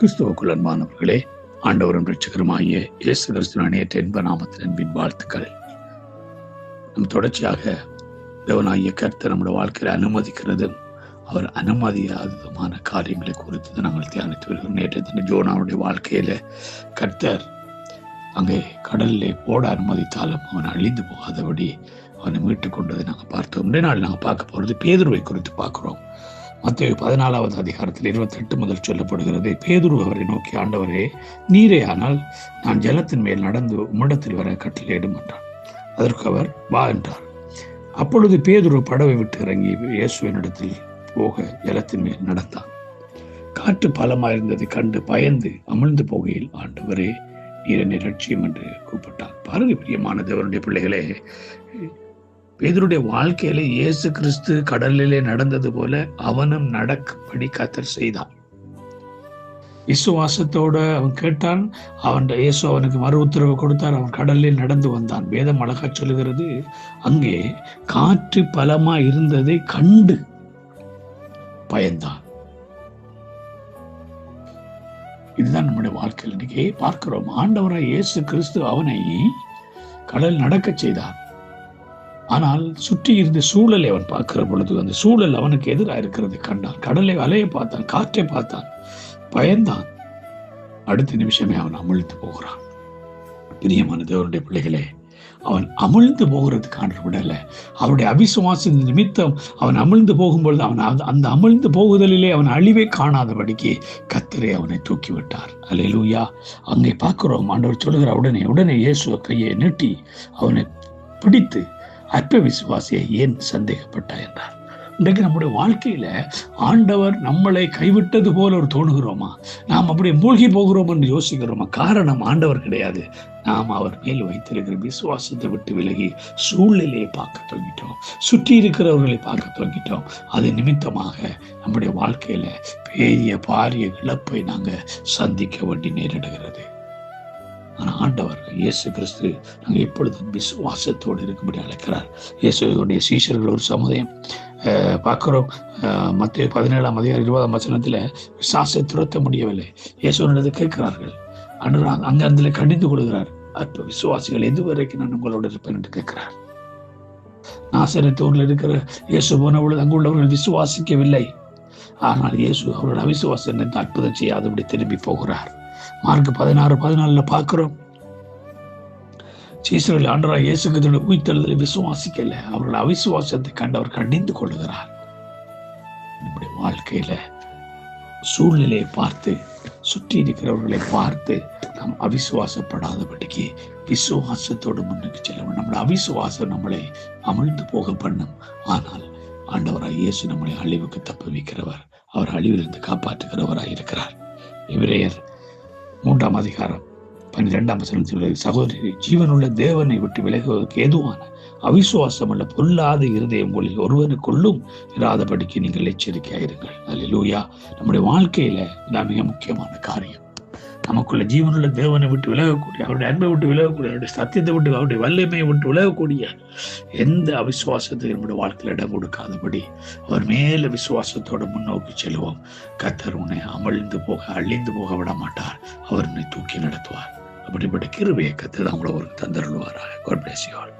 கிறிஸ்துவுக்குள் அன்பானவர்களே, ஆண்டவரும் இரட்சகருமாகிய இயேசு கிறிஸ்துவின் அநேற்ற இன்ப நாமத்தில் அன்பின் வாழ்த்துக்கள். நம் தொடர்ச்சியாக தேவனாகிய கர்த்தர் நம்முடைய வாழ்க்கையில் அனுமதிக்கிறது, அவர் அனுமதியாதமான காரியங்களை குறித்து நாங்கள் தியானித்து வருகிறோம். நேற்று தின ஜோனாவுடைய வாழ்க்கையில கர்த்தர் அங்கே கடலிலே போட அனுமதித்தாலும் அவன் அழிந்து போகாதபடி அவனை மீட்டுக் கொண்டதை நாங்கள் பார்த்தோம். இன்றைய நாள் நாங்கள் பார்க்க போகிறது பேதுருவை குறித்து பார்க்கிறோம். மத்தேயு 14வது அதிகாரத்தில் 28 முதல் சொல்லப்படுகிறது. பேதுரு அவரை நோக்கி, ஆண்டவரே, நீரே ஆனால் நான் ஜலத்தின் மேல் நடந்து உம்மிடத்தில் வர கட்டளையிடும் என்றார். அதற்கு அவர், வா என்றார். அப்பொழுது பேதுரு படவை விட்டு இறங்கி இயேசுவினிடத்தில் போக ஜலத்தின் மேல் நடந்தான். காற்று பலமாயிருந்ததை கண்டு பயந்து அமிழ்ந்து போகையில், ஆண்டவரே, நீர் என்னை ரட்சியும் என்று கூப்பிட்டார். பாருங்க பிரியமான தேவனுடைய பிள்ளைகளே, பேதுருடைய வாழ்க்கையில இயேசு கிறிஸ்து கடலிலே நடந்தது போல அவனும் நடக்கும்படி கர்த்தர் செய்தான். விசுவாசத்தோட அவன் கேட்டான். இயேசு அவனுக்கு மறு உத்தரவு கொடுத்தார். அவன் கடலில் நடந்து வந்தான். வேதம் அழகா சொல்லுகிறது, அங்கே காற்று பலமா இருந்ததை கண்டு பயந்தான். இதுதான் நம்முடைய வாழ்க்கையில் இன்னைக்கு பார்க்கிறோம். ஆண்டவராய் இயேசு கிறிஸ்து அவனை கடல் நடக்க செய்தார். ஆனால் சுற்றி இருந்த சூழலை அவன் பார்க்கிற பொழுது அந்த சூழல் அவனுக்கு எதிராக இருக்கிறது கண்டான். கடலை அலையை பார்த்தான், காற்றை பார்த்தான், பயந்தான். அடுத்த நிமிஷமே அவன் அமிழ்ந்து போகிறான். பிரியமான தேவனுடைய பிள்ளைகளே, அவன் அமிழ்ந்து போகிறதுக்கான விடல, அவருடைய அவிசுவாச நிமித்தம் அவன் அமிழ்ந்து போகும்பொழுது அவன் அந்த அமிழ்ந்து போகுதலிலே அவன் அழிவை காணாதபடிக்கு கர்த்தரே அவனை தூக்கிவிட்டார். அல்லேலூயா. அங்கே பார்க்கிறோம், ஆண்டவர் சொல்லுகிற உடனே இயேசு கையை நீட்டி அவனை பிடித்து, அற்ப விசுவாசியை ஏன் சந்தேகப்பட்டாய் என்றார். இன்றைக்கு நம்முடைய வாழ்க்கையில ஆண்டவர் நம்மளை கைவிட்டது போல ஒரு தோணுகிறோமா? நாம் அப்படியே மூழ்கி போகிறோம் என்று யோசிக்கிறோமா? காரணம் ஆண்டவர் கிடையாது. நாம் அவர் மேல் வைத்திருக்கிற விசுவாசத்தை விட்டு விலகி சூழ்நிலையை பார்க்க தொடங்கிட்டோம், சுற்றி இருக்கிறவர்களை பார்க்க தொடங்கிட்டோம். அது நிமித்தமாக நம்முடைய வாழ்க்கையில பெரிய பாரிய இழப்பை நாங்கள் சந்திக்க வேண்டி நேரிடுகிறது. ஆனால் ஆண்டவர் இயேசு கிறிஸ்து நாங்கள் எப்பொழுதும் விசுவாசத்தோடு இருக்கும்படி அழைக்கிறார். இயேசுடைய சீஷர்கள் ஒரு சமுதாயம் பார்க்கிறோம். மத்தேயு 17ஆம் அதிகாரம் 20ஆம் வசனத்தில் விசுவாசத்தை துரத்த முடியவில்லை. இயேசுவினிடத்தை கேட்கிறார்கள். அங்கே அதில் கடிந்து கொள்கிறார். அற்ப விசுவாசிகள் எதுவரைக்கும் நான் உங்களோட இருப்பேன் என்று கேட்கிறார். நாசரேத்தூரில் இருக்கிற இயேசு போன பொழுது அங்குள்ளவர்கள் விசுவாசிக்கவில்லை. ஆனால் இயேசு அவரோட அவிசுவாசத்தை அற்புதம் செய்யாதபடி திரும்பி போகிறார். மார்க் 16:14 பார்க்கிறோம். சீசர்கள் ஆண்டவராகிய இயேசு கிறிஸ்துவின் உயிர்த்தெழுதலை விசுவாசிக்கல, அவர்கள் அவிசுவாசத்தை கண்டு அவர் கண்டிந்து கொள்கிறார். நம்முடைய வாழ்க்கையில சூழ்நிலையை பார்த்து, சுற்றி இருக்கிறவர்களை பார்த்து நாம் அவிசுவாசப்படாதபடிக்கு விசுவாசத்தோடு முன்னுக்கு செல்லும். நம்முடைய அவிசுவாசம் நம்மளை அமிழ்ந்து போக பண்ணும். ஆனால் ஆண்டவராகிய இயேசு நம்மளை அழிவுக்கு தப்ப வைக்கிறவர், அவர் அழிவிலிருந்து காப்பாற்றுகிறவராய் இருக்கிறார். எபிரேயர் 3ஆம் அதிகாரம் 12ஆம் வசனத்தில், சகோதரி, ஜீவனுள்ள தேவனை விட்டு விலகுவதற்கு ஏதுவான அவிசுவாசம் உள்ள பொல்லாத இருதயம் உங்களில் ஒருவனுக்குள்ளும் இராதபடிக்கு நீங்கள் எச்சரிக்கையாயிருங்கள். அல்லேலூயா. நம்முடைய வாழ்க்கையில இதான் மிக முக்கியமான காரியம். நமக்குள்ள ஜீவனுள்ள தேவனை விட்டு விலகக்கூடிய, அவருடைய அன்பை விட்டு விலகக்கூடிய, அவருடைய சத்தியத்தை விட்டு, அவருடைய வல்லமையை விட்டு விலகக்கூடிய எந்த அவிசுவாசத்துக்கு நம்முடைய வாழ்க்கையில் இடம் கொடுக்காதபடி அவர் மேல விசுவாசத்தோட முன்னோக்கி செல்வோம். கர்த்தர் உன்னை அமிழ்ந்து போக, அழிந்து போக விட மாட்டார். அவர் உன்னை தூக்கி நடத்துவார். அப்படிப்பட்ட கிருபையை கர்த்தர் நம்மள ஒரு தந்தருள்வாராக. God bless you all.